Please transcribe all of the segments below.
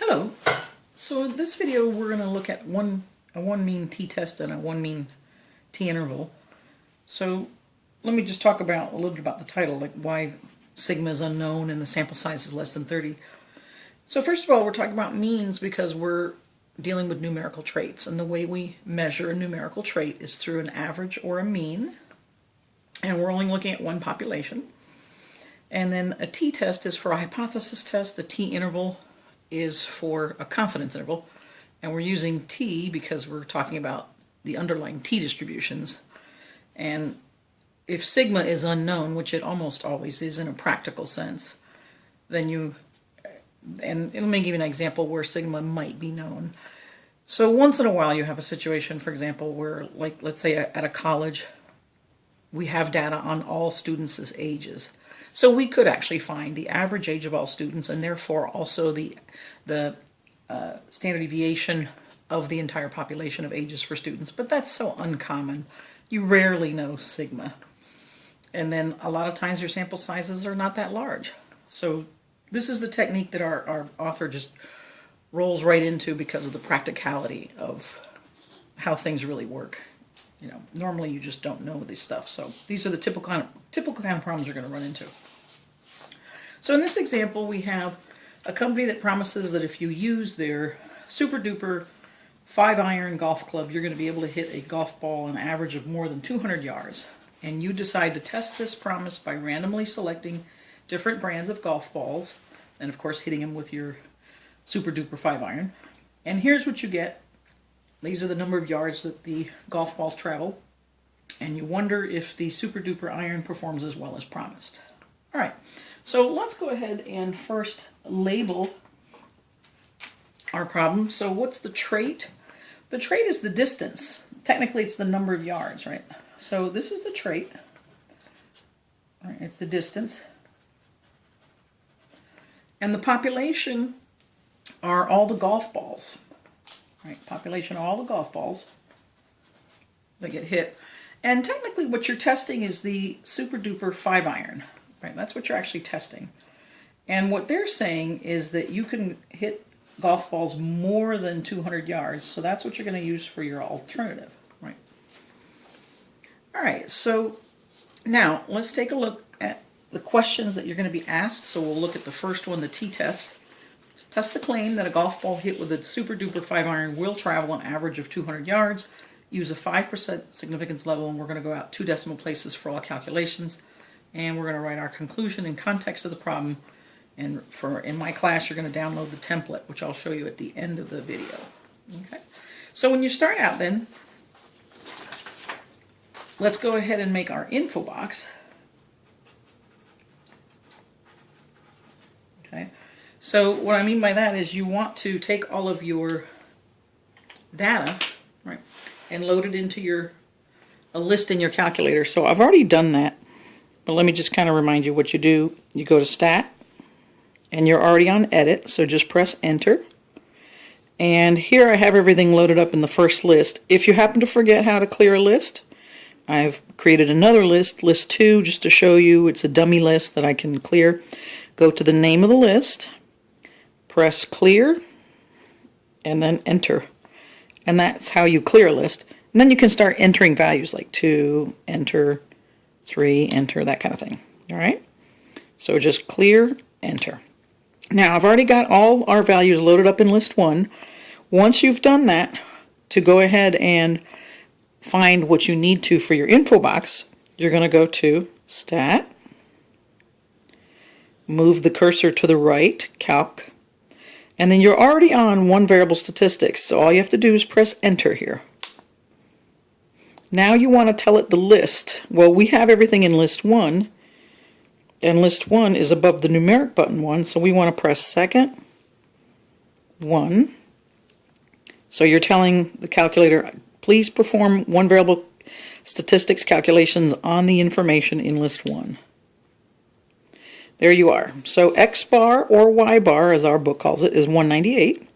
Hello. So in this video we're going to look at a one mean t-test and a one mean t-interval. So let me just talk about a little bit about the title, like why sigma is unknown and the sample size is less than 30. So first of all, we're talking about means because we're dealing with numerical traits, and the way we measure a numerical trait is through an average or a mean, and we're only looking at one population. And then a t-test is for a hypothesis test, a t-interval is for a confidence interval, and we're using t because we're talking about the underlying t distributions. And if sigma is unknown, which it almost always is in a practical sense, then let me give you an example where sigma might be known. So once in a while you have a situation, for example, where, like, let's say at a college, we have data on all students' ages. So we could actually find the average age of all students, and therefore also the standard deviation of the entire population of ages for students. But that's so uncommon. You rarely know sigma. And then a lot of times your sample sizes are not that large. So this is the technique that our author just rolls right into because of the practicality of how things really work. You know, normally you just don't know this stuff. So these are the typical kind of problems you're going to run into. So in this example, we have a company that promises that if you use their super duper 5-iron golf club, you're going to be able to hit a golf ball an average of more than 200 yards. And you decide to test this promise by randomly selecting different brands of golf balls, and of course hitting them with your super duper 5-iron. And here's what you get. These are the number of yards that the golf balls travel, and you wonder if the super duper iron performs as well as promised. All right, so let's go ahead and first label our problem. So what's the trait? The trait is the distance. Technically, it's the number of yards, right? So this is the trait. All right, it's the distance. And the population are all the golf balls. Right, population of all the golf balls that get hit. And technically what you're testing is the super duper 5-iron. Right, that's what you're actually testing. And what they're saying is that you can hit golf balls more than 200 yards, so that's what you're going to use for your alternative. Right. All right, so now let's take a look at the questions that you're going to be asked. So we'll look at the first one, the t-test. Test the claim that a golf ball hit with a super duper 5-iron will travel an average of 200 yards. Use a 5% significance level, and we're going to go out 2 decimal places for all calculations. And we're going to write our conclusion in context of the problem. And in my class, you're going to download the template, which I'll show you at the end of the video. Okay. So when you start out then, let's go ahead and make our info box. Okay. So what I mean by that is you want to take all of your data, right, and load it into a list in your calculator. So I've already done that, but let me just kind of remind you what you do. You go to Stat, and you're already on Edit, so just press Enter. And here I have everything loaded up in the first list. If you happen to forget how to clear a list, I've created another list, List 2, just to show you it's a dummy list that I can clear. Go to the name of the list, press Clear, and then Enter. And that's how you clear a list. And then you can start entering values like 2, Enter, 3, Enter, that kind of thing. All right? So just Clear, Enter. Now, I've already got all our values loaded up in List 1. Once you've done that, to go ahead and find what you need to for your info box, you're going to go to Stat, move the cursor to the right, Calc, and then you're already on one variable statistics, so all you have to do is press Enter here. Now you want to tell it the list. Well, we have everything in List 1, and List 1 is above the numeric button 1, so we want to press second 1. So you're telling the calculator, please perform one variable statistics calculations on the information in List 1. There you are. So X bar, or Y bar, as our book calls it, is 198.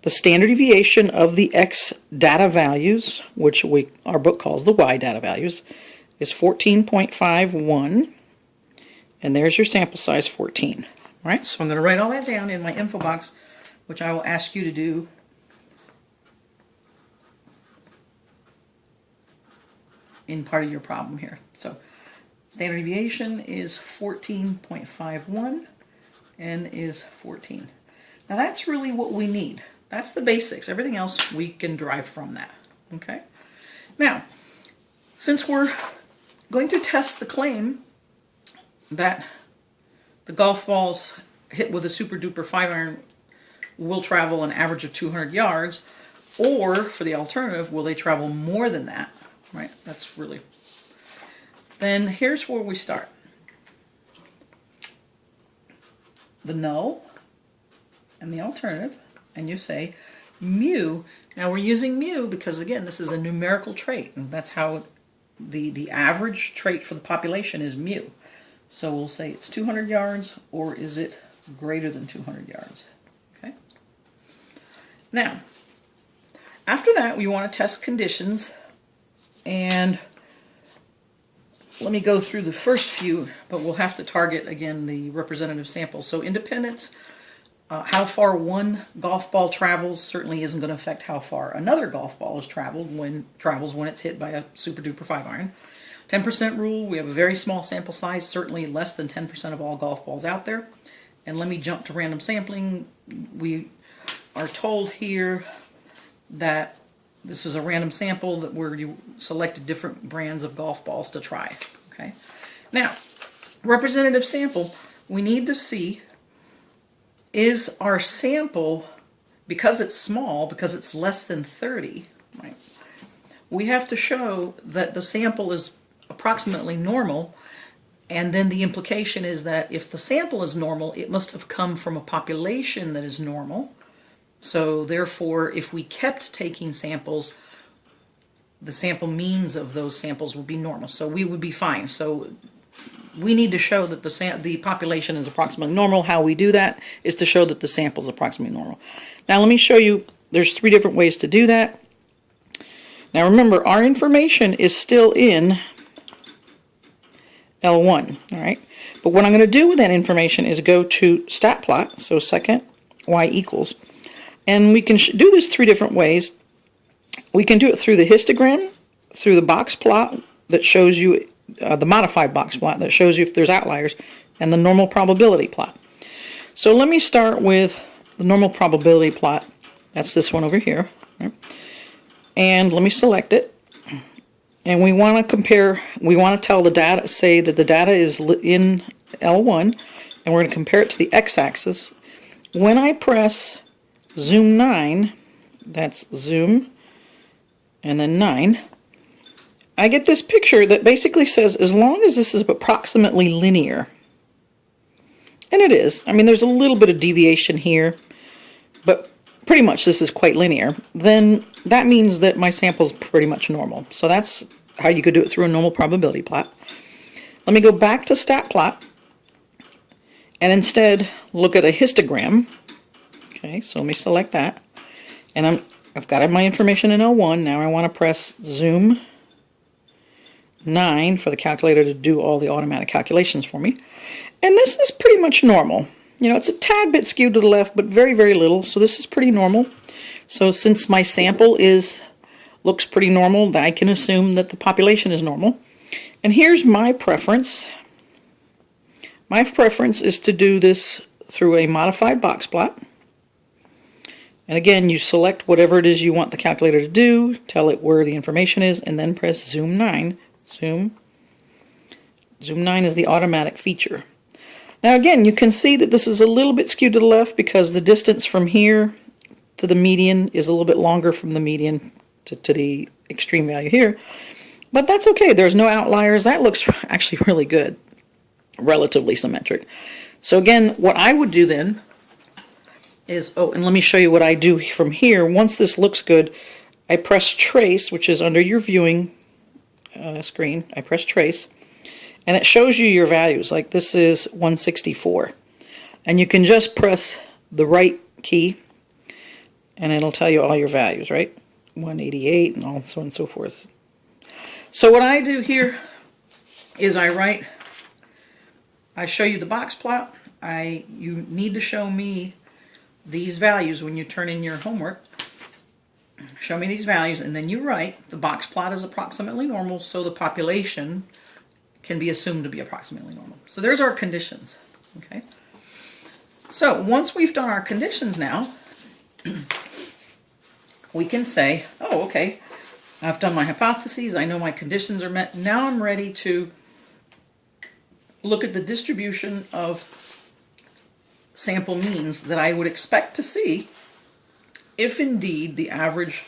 The standard deviation of the X data values, which our book calls the Y data values, is 14.51. And there's your sample size, 14. All right, so I'm going to write all that down in my info box which I will ask you to do in part of your problem here. So standard deviation is 14.51, n is 14. Now that's really what we need. That's the basics. Everything else we can derive from that. Okay? Now, since we're going to test the claim that the golf balls hit with a super duper 5-iron will travel an average of 200 yards, or for the alternative, will they travel more than that? Right? That's really... Then here's where we start. The null and the alternative, and you say mu. Now we're using mu because, again, this is a numerical trait, and that's how the average trait for the population is mu. So we'll say it's 200 yards, or is it greater than 200 yards? Okay. Now, after that, we want to test conditions, and let me go through the first few, but we'll have to target, again, the representative sample. So independence, how far one golf ball travels certainly isn't going to affect how far another golf ball is travels when it's hit by a super duper 5-iron. 10% rule, we have a very small sample size, certainly less than 10% of all golf balls out there. And let me jump to random sampling. We are told here that this is a random sample where you selected different brands of golf balls to try. Okay. Now, representative sample, we need to see, is our sample, because it's small, because it's less than 30, right? We have to show that the sample is approximately normal, and then the implication is that if the sample is normal, it must have come from a population that is normal. So therefore, if we kept taking samples, the sample means of those samples would be normal. So we would be fine. So we need to show that the population is approximately normal. How we do that is to show that the sample is approximately normal. Now let me show you, there's 3 different ways to do that. Now remember, our information is still in L1, all right? But what I'm going to do with that information is go to stat plot, so second y equals. And we can do this 3 different ways. We can do it through the histogram, through the box plot that shows you, the modified box plot that shows you if there's outliers, and the normal probability plot. So let me start with the normal probability plot. That's this one over here. Right? And let me select it. And we want to compare, we want to tell the data, say that the data is in L1, and we're going to compare it to the x-axis. When I press zoom 9, that's zoom, and then 9, I get this picture that basically says, as long as this is approximately linear, and it is, I mean there's a little bit of deviation here, but pretty much this is quite linear, then that means that my sample is pretty much normal. So that's how you could do it through a normal probability plot. Let me go back to stat plot and instead look at a histogram. Okay, so let me select that. And I've got my information in L1. Now I want to press zoom 9 for the calculator to do all the automatic calculations for me. And this is pretty much normal. You know, it's a tad bit skewed to the left, but very, very little. So this is pretty normal. So since my sample looks pretty normal, I can assume that the population is normal. And here's my preference. My preference is to do this through a modified box plot. And again, you select whatever it is you want the calculator to do, tell it where the information is, and then press zoom 9. Zoom 9 is the automatic feature. Now again, you can see that this is a little bit skewed to the left because the distance from here to the median is a little bit longer from the median to the extreme value here. But that's okay, there's no outliers. That looks actually really good, relatively symmetric. So again, what I would do then is, oh, and let me show you what I do from here. Once this looks good, I press trace, which is under your viewing screen. I press trace, and it shows you your values. Like this is 164. And you can just press the right key, and it'll tell you all your values, right? 188 and all so on and so forth. So what I do here is I show you the box plot. You need to show me these values when you turn in your homework. Show me these values, and then you write the box plot is approximately normal, so the population can be assumed to be approximately normal. So there's our conditions. Okay. So once we've done our conditions now, we can say, oh, okay, I've done my hypotheses, I know my conditions are met. Now I'm ready to look at the distribution of sample means that I would expect to see if indeed the average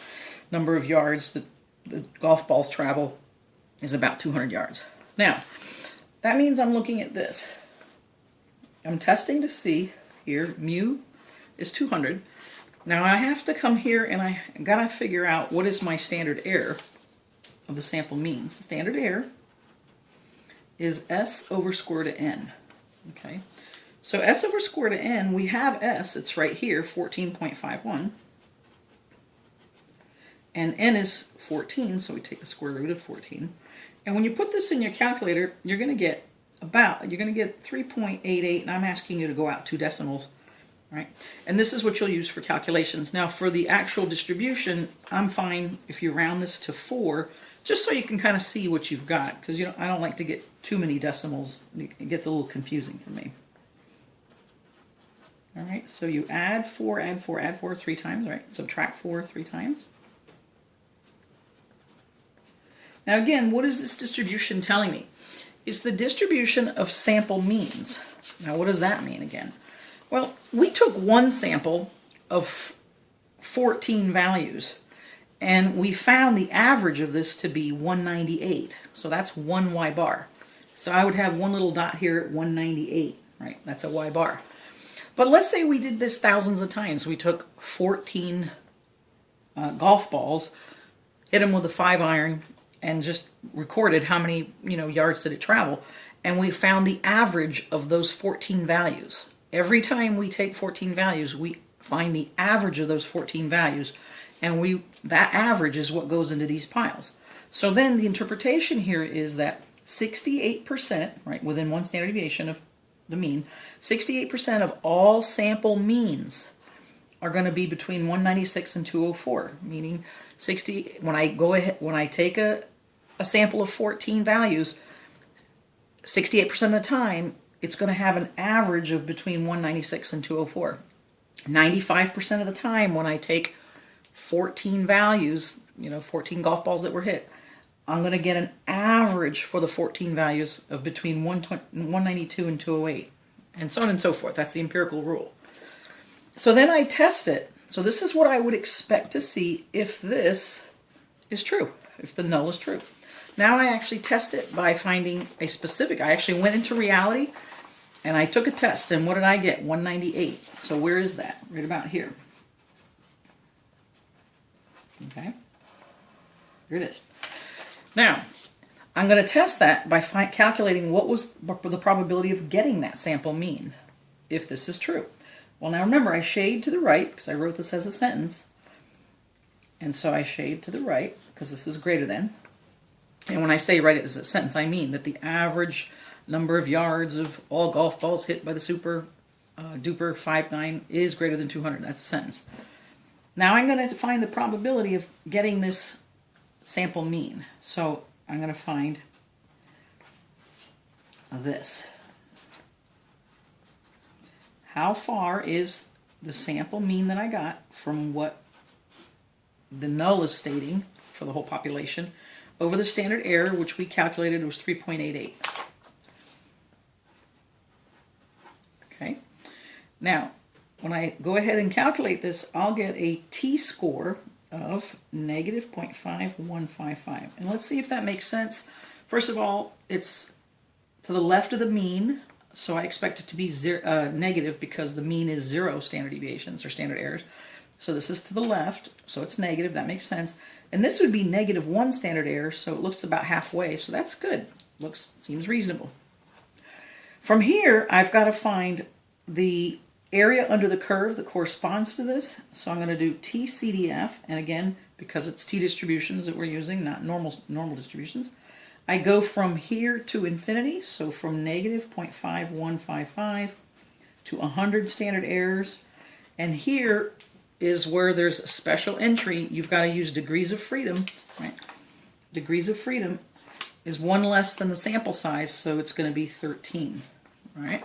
number of yards that the golf balls travel is about 200 yards. Now, that means I'm looking at this. I'm testing to see here, mu is 200. Now I have to come here and I gotta figure out what is my standard error of the sample means. The standard error is S over square root of n. Okay, so S over square root of n, we have S, it's right here, 14.51. And n is 14, so we take the square root of 14. And when you put this in your calculator, you're going to get 3.88, and I'm asking you to go out 2 decimals, right? And this is what you'll use for calculations. Now for the actual distribution, I'm fine if you round this to 4, just so you can kind of see what you've got, because I don't like to get too many decimals. It gets a little confusing for me. All right, so you add 4, add 4, add 4 3 times, right? Subtract 4 3 times. Now again, what is this distribution telling me? It's the distribution of sample means. Now what does that mean again? Well, we took one sample of 14 values, and we found the average of this to be 198. So that's 1 y bar. So I would have one little dot here at 198, right? That's a y bar. But let's say we did this thousands of times. We took 14 golf balls, hit them with a 5-iron, and just recorded how many yards did it travel, and we found the average of those 14 values. Every time we take 14 values, we find the average of those 14 values, and that average is what goes into these piles. So then the interpretation here is that 68%, right, within one standard deviation of the mean, 68% of all sample means are going to be between 196 and 204, meaning 60. When I take a sample of 14 values, 68% of the time, it's going to have an average of between 196 and 204. 95% of the time, when I take 14 values, 14 golf balls that were hit, I'm going to get an average for the 14 values of between 192 and 208, and so on and so forth. That's the empirical rule. So then I test it. So this is what I would expect to see if this is true, if the null is true. Now I actually test it by finding a specific. I actually went into reality and I took a test, and what did I get? 198. So where is that? Right about here. Okay. Here it is. Now, I'm going to test that by calculating what was the probability of getting that sample mean, if this is true. Well, now remember, I shade to the right because I wrote this as a sentence. And so I shade to the right because this is greater than. And when I say write it as a sentence, I mean that the average number of yards of all golf balls hit by the super duper 5.9 is greater than 200. That's a sentence. Now I'm going to find the probability of getting this sample mean. So I'm going to find this. How far is the sample mean that I got from what the null is stating for the whole population over the standard error, which we calculated was 3.88. Okay. Now, when I go ahead and calculate this, I'll get a t-score of negative 0.5155. And let's see if that makes sense. First of all, it's to the left of the mean, so I expect it to be negative because the mean is 0 standard deviations or standard errors. So this is to the left, so it's negative. That makes sense. And this would be -1 standard error, so it looks about halfway. So that's good. Seems reasonable. From here, I've got to find the area under the curve that corresponds to this. So I'm going to do TCDF, and again, because it's t-distributions that we're using, not normal distributions, I go from here to infinity, so from negative 0.5155 to 100 standard errors. And here is where there's a special entry. You've got to use degrees of freedom, right? Degrees of freedom is one less than the sample size, so it's going to be 13, all right?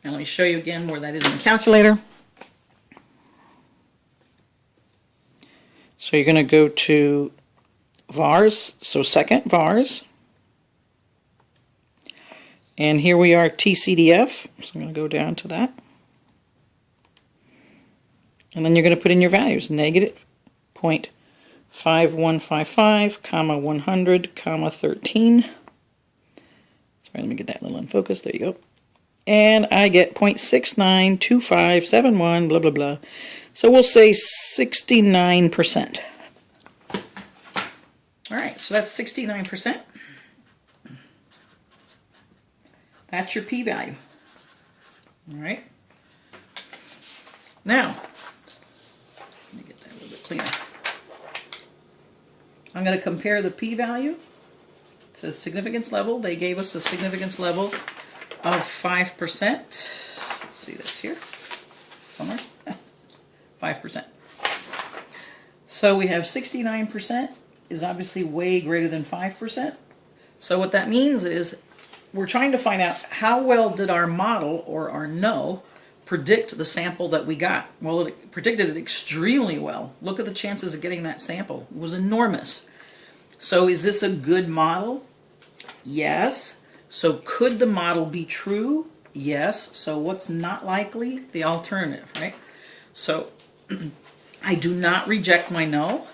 And let me show you again where that is in the calculator. So you're going to go to vars, so second vars. And here we are, TCDF, so I'm going to go down to that. And then you're going to put in your values, negative 0.5155, comma 100, comma 13. Sorry, let me get that little in focus, there you go. And I get 0.692571, blah, blah, blah. So we'll say 69%. All right, so that's 69%. That's your p-value. All right. Now, let me get that a little bit cleaner. I'm going to compare the p-value to significance level. They gave us a significance level of 5%. Let's see this here somewhere. 5%. So we have 69% is obviously way greater than 5%. So what that means is we're trying to find out how well did our model or our null predict the sample that we got. Well, it predicted it extremely well. Look at the chances of getting that sample. It was enormous. So is this a good model? Yes. So could the model be true? Yes. So what's not likely? The alternative, right? So I do not reject my null.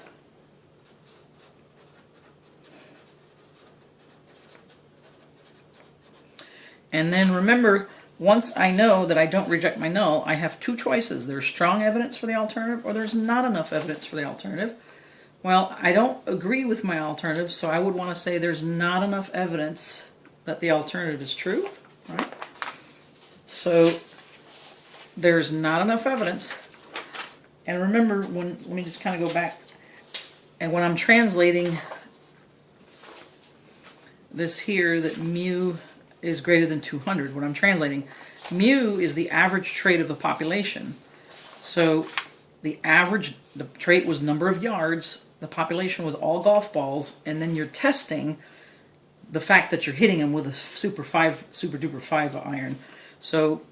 And then remember, once I know that I don't reject my null, I have two choices. There's strong evidence for the alternative, or there's not enough evidence for the alternative. Well, I don't agree with my alternative, so I would want to say there's not enough evidence that the alternative is true, right? So there's not enough evidence. And remember, let me just kind of go back, and when I'm translating this here, that mu is greater than 200, when I'm translating, mu is the average trait of the population. So the trait was number of yards, the population with all golf balls, and then you're testing the fact that you're hitting them with a super duper 5 iron. So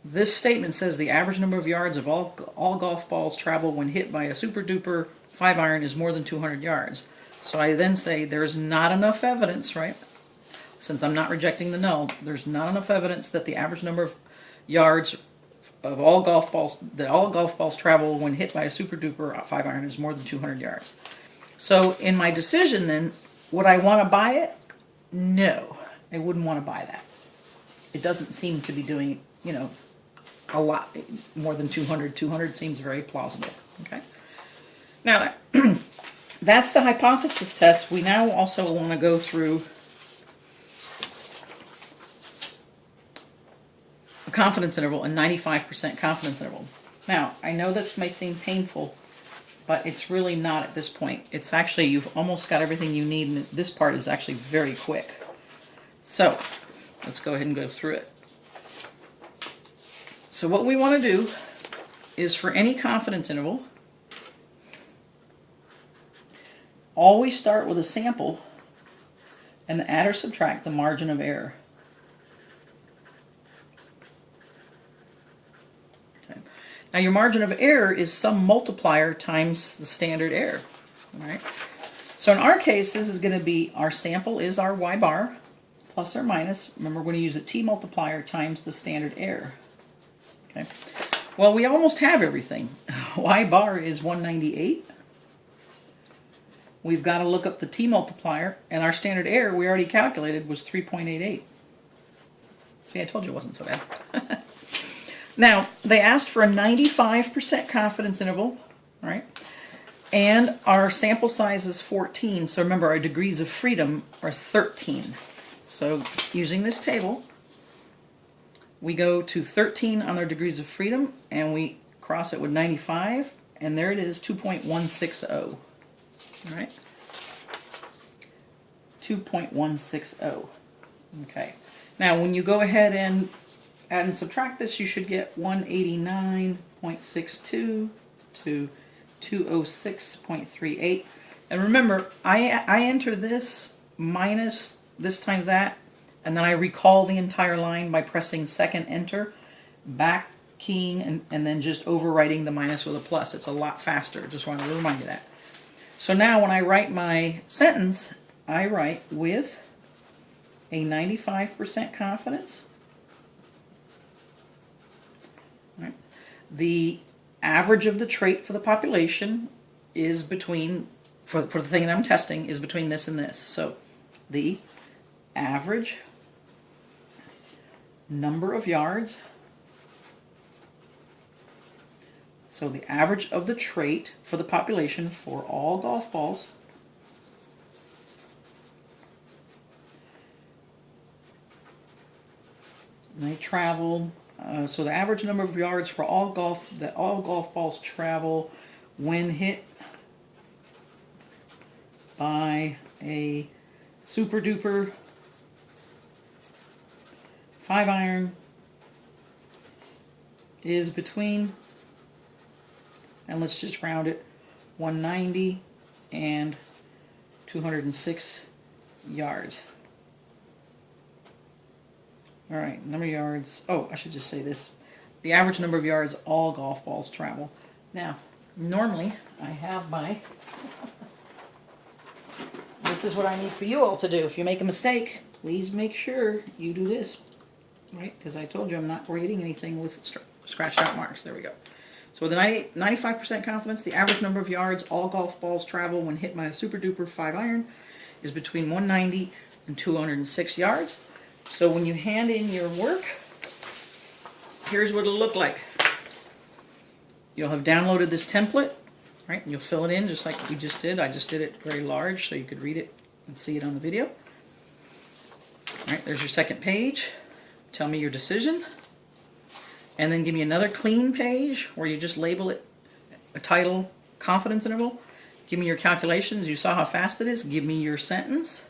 this statement says the average number of yards of all golf balls travel when hit by a super duper 5 iron is more than 200 yards. So I then say there's not enough evidence, right? Since I'm not rejecting the null, there's not enough evidence that the average number of yards of all golf balls travel when hit by a super duper 5 iron is more than 200 yards. So in my decision then, would I want to buy it? No, I wouldn't want to buy that. It doesn't seem to be doing, you know, a lot more than 200. 200 seems very plausible. Okay. Now that's the hypothesis test. We now also want to go through a confidence interval, a 95% confidence interval. Now, I know this may seem painful, but it's really not at this point. It's actually, you've almost got everything you need, and this part is actually very quick. So, let's go ahead and go through it. So what we want to do is, for any confidence interval, always start with a sample and add or subtract the margin of error. Now your margin of error is some multiplier times the standard error. All right. So in our case, this is going to be, our sample is our y bar, plus or minus. Remember, we're going to use a t multiplier times the standard error. Okay. Well, we almost have everything. Y bar is 198. We've got to look up the t multiplier, and our standard error we already calculated was 3.88. See, I told you it wasn't so bad. Now, they asked for a 95% confidence interval, right? And our sample size is 14. So remember, our degrees of freedom are 13. So using this table, we go to 13 on our degrees of freedom, and we cross it with 95, and there it is, 2.160. All right? 2.160. Okay. Now, when you go ahead and add and subtract this, you should get 189 0.62 to 206.38. And remember, I enter this minus this times that, and then I recall the entire line by pressing second enter, back keying, and then just overwriting the minus with a plus. It's a lot faster. Just wanted to remind you that. So now when I write my sentence, I write with a 95% confidence. Right. The average of the trait for the population is between, for the thing that I'm testing, is between this and this. So the average number of yards, so the average of the trait for the population for all golf balls they travel, so the average number of yards for all golf balls travel when hit by a super duper 5-iron is between, and let's just round it, 190 and 206 yards. All right, number of yards. Oh, I should just say this. The average number of yards all golf balls travel. Now, normally I have my, this is what I need for you all to do. If you make a mistake, please make sure you do this, right? Because I told you I'm not grading anything with scratched out marks. There we go. So with a 95% confidence, the average number of yards all golf balls travel when hit by a super duper 5-iron is between 190 and 206 yards. So when you hand in your work, here's what it'll look like. You'll have downloaded this template, right? And you'll fill it in just like we just did. I just did it very large so you could read it and see it on the video. All right, there's your second page. Tell me your decision. And then give me another clean page where you just label it a title, confidence interval. Give me your calculations. You saw how fast it is. Give me your sentence.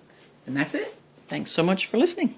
And that's it. Thanks so much for listening.